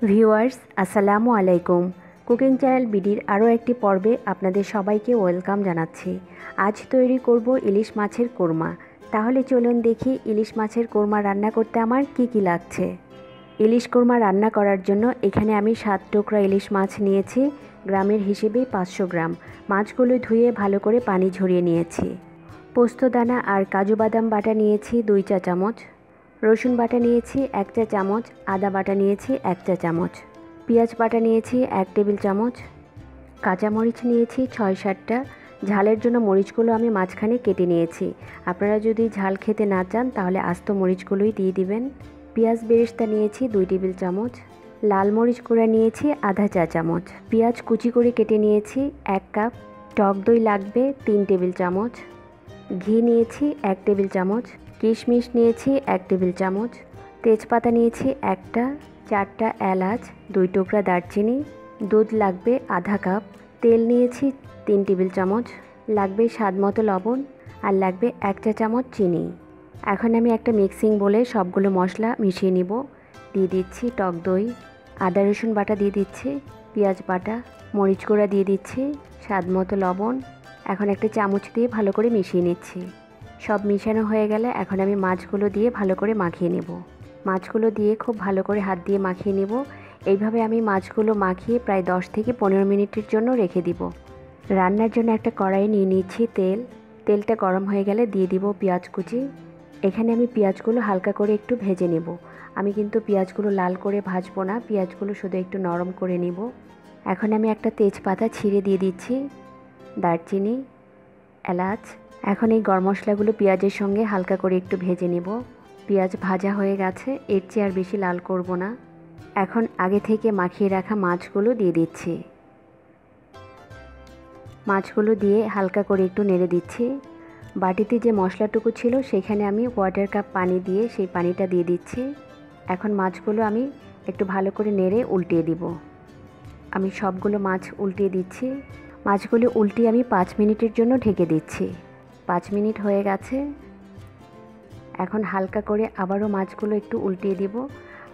Viewers আসসালামু আলাইকুম। Cooking channel বিডির আরও একটি পর্বে আপনাদের সবাইকে ওয়েলকাম জানাচ্ছি। আজ তৈরি করব ইলিশ মাছের কোরমা। তাহলে চলুন দেখি ইলিশ মাছের কোরমা রান্না করতে আমার কি লাগছে। ইলিশ কোরমা রান্না করার জন্য এখানে আমি 7 টুকরা ইলিশ মাছ নিয়েছি। গ্রামের হিসেবে 500 গ্রাম। মাছগুলো ধুয়ে ভালো করে পানি ঝরিয়ে নিয়েছি। পোস্তদানা আর কাজু বাদাম বাটা নিয়েছি 2 চা চামচ। রসুন বাটা নিয়েছি 1 চা চামচ। আদা বাটা নিয়েছি 1 চা চামচ। পেঁয়াজ বাটা নিয়েছি 1 টেবিল চামচ। কাঁচামরিচ নিয়েছি 6-7টা। ঝালের জন্য মরিচগুলো আমি মাঝখানে কেটে নিয়েছি। আপনারা যদি ঝাল খেতে না চান তাহলে আস্ত মরিচগুলোই দিয়ে দিবেন। পেঁয়াজ বেরেস্তা নিয়েছি 2 টেবিল চামচ। লাল মরিচ গুঁড়া নিয়েছি আধা চা চামচ। পেঁয়াজ কুচি করে কেটে নিয়েছি 1 কাপ। টক দই লাগবে 3 টেবিল চামচ। ঘি নিয়েছি 1 টেবিল চামচ। কিশমিশ নিয়েছি 1 টেবিল চামচ। তেজপাতা নিয়েছি 1টা। 4টা এলাচ, 2 টুকরা দারচিনি। দুধ লাগবে আধা কাপ। তেল নিয়েছি 3 টেবিল চামচ। লাগবে স্বাদ মতো লবণ আর লাগবে 1 চা চামচ চিনি। এখন আমি একটা মিক্সিং বলে সবগুলো মশলা মিশিয়ে নিব। দিয়ে দিচ্ছি টক দই, আদা রসুন বাটা দিয়ে দিচ্ছি, পেঁয়াজ বাটা, মরিচ গুঁড়া দিয়ে দিচ্ছি, স্বাদ মতো লবণ। এখন একটা চামচ দিয়ে ভালো করে মিশিয়ে নিচ্ছি। সব মিশানো হয়ে গেলে এখন আমি মাছগুলো দিয়ে ভালো করে মাখিয়ে নেব। মাছগুলো দিয়ে খুব ভালো করে হাত দিয়ে মাখিয়ে নেব। এইভাবে আমি মাছগুলো মাখিয়ে প্রায় 10 থেকে 15 মিনিটের জন্য রেখে দিব। রান্নার জন্য একটা কড়াই নিয়ে নিচ্ছি তেল। তেলটা গরম হয়ে গেলে দিয়ে দিব পেঁয়াজ কুচি। এখানে আমি পেঁয়াজগুলো হালকা করে একটু ভেজে নেব। আমি কিন্তু পেঁয়াজগুলো লাল করে ভাজবো না, পেঁয়াজগুলো শুধু একটু নরম করে নিব। এখন আমি একটা তেজপাতা ছিঁড়ে দিয়ে দিচ্ছি, দারচিনি, এলাচ। এখন এই গরম মশলাগুলো পেঁয়াজের সঙ্গে হালকা করে একটু ভেজে নেব। পেঁয়াজ ভাজা হয়ে গেছে, এর চেয়ে আর বেশি লাল করব না। এখন আগে থেকে মাখিয়ে রাখা মাছগুলো দিয়ে দিচ্ছি। মাছগুলো দিয়ে হালকা করে একটু নেড়ে দিচ্ছি। বাটিতে যে মশলাটুকু ছিল সেখানে আমি 1/4 কাপ পানি দিয়ে সেই পানিটা দিয়ে দিচ্ছি। এখন মাছগুলো আমি একটু ভালো করে নেড়ে উল্টিয়ে দিব। আমি সবগুলো মাছ উল্টিয়ে দিচ্ছি। মাছগুলো উল্টিয়ে আমি 5 মিনিটের জন্য ঢেকে দিচ্ছি। 5 মিনিট হয়ে গেছে। এখন হালকা করে আবারও মাছগুলো একটু উল্টিয়ে দিব।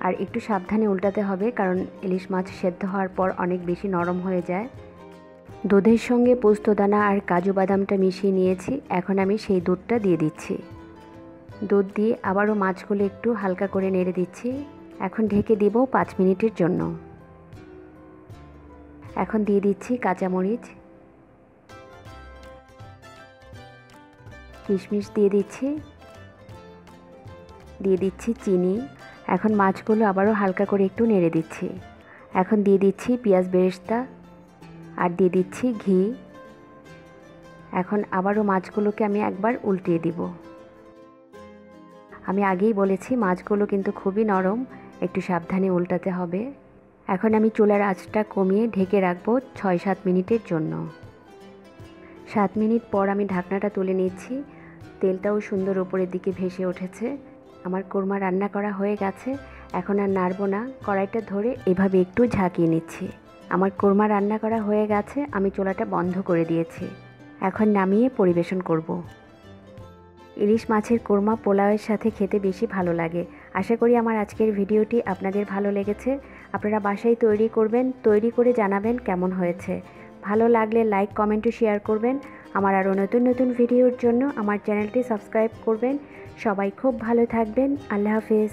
আর একটু সাবধানে উল্টাতে হবে, কারণ ইলিশ মাছ সেদ্ধ হওয়ার পর অনেক বেশি নরম হয়ে যায়। দুধের সঙ্গে পোস্তদানা আর কাজু বাদামটা মিশিয়ে নিয়েছি। এখন আমি সেই দুধটা দিয়ে দিচ্ছি। দুধ দিয়ে আবারও মাছগুলো একটু হালকা করে নেড়ে দিচ্ছি। এখন ঢেকে দিব 5 মিনিটের জন্য। এখন দিয়ে দিচ্ছি কাঁচামরিচ, কিশমিশ দিয়ে দিচ্ছি চিনি। এখন মাছগুলো আবারও হালকা করে একটু নেড়ে দিচ্ছি। এখন দিয়ে দিচ্ছি পেঁয়াজ বেরেস্তা আর দিয়ে দিচ্ছি ঘি। এখন আবারও মাছগুলোকে আমি একবার উল্টিয়ে দিব। আমি আগেই বলেছি মাছগুলো কিন্তু খুবই নরম, একটু সাবধানে উল্টাতে হবে। এখন আমি চুলার আঁচটা কমিয়ে ঢেকে রাখবো 6-7 মিনিটের জন্য। 7 মিনিট পর আমি ঢাকনাটা তুলে নিচ্ছি। তেলটাও সুন্দর উপরের দিকে ভেসে উঠেছে। আমার কোরমা রান্না করা হয়ে গেছে। এখন আর নাড়বো না, কড়াইটা ধরে এভাবে একটু ঝাঁকিয়ে নিচ্ছি। আমার কোরমা রান্না করা হয়ে গেছে, আমি চুলাটা বন্ধ করে দিয়েছি। এখন নামিয়ে পরিবেশন করব। ইলিশ মাছের কোরমা পোলাওয়ের সাথে খেতে বেশি ভালো লাগে। আশা করি আমার আজকের ভিডিওটি আপনাদের ভালো লেগেছে। আপনারা বাসায় তৈরি করবেন, তৈরি করে জানাবেন কেমন হয়েছে। ভালো লাগলে লাইক, কমেন্ট ও শেয়ার করবেন। আমার আরও নতুন ভিডিওর জন্য আমার চ্যানেলটি সাবস্ক্রাইব করবেন। সবাই খুব ভালো থাকবেন। আল্লাহ হাফেজ।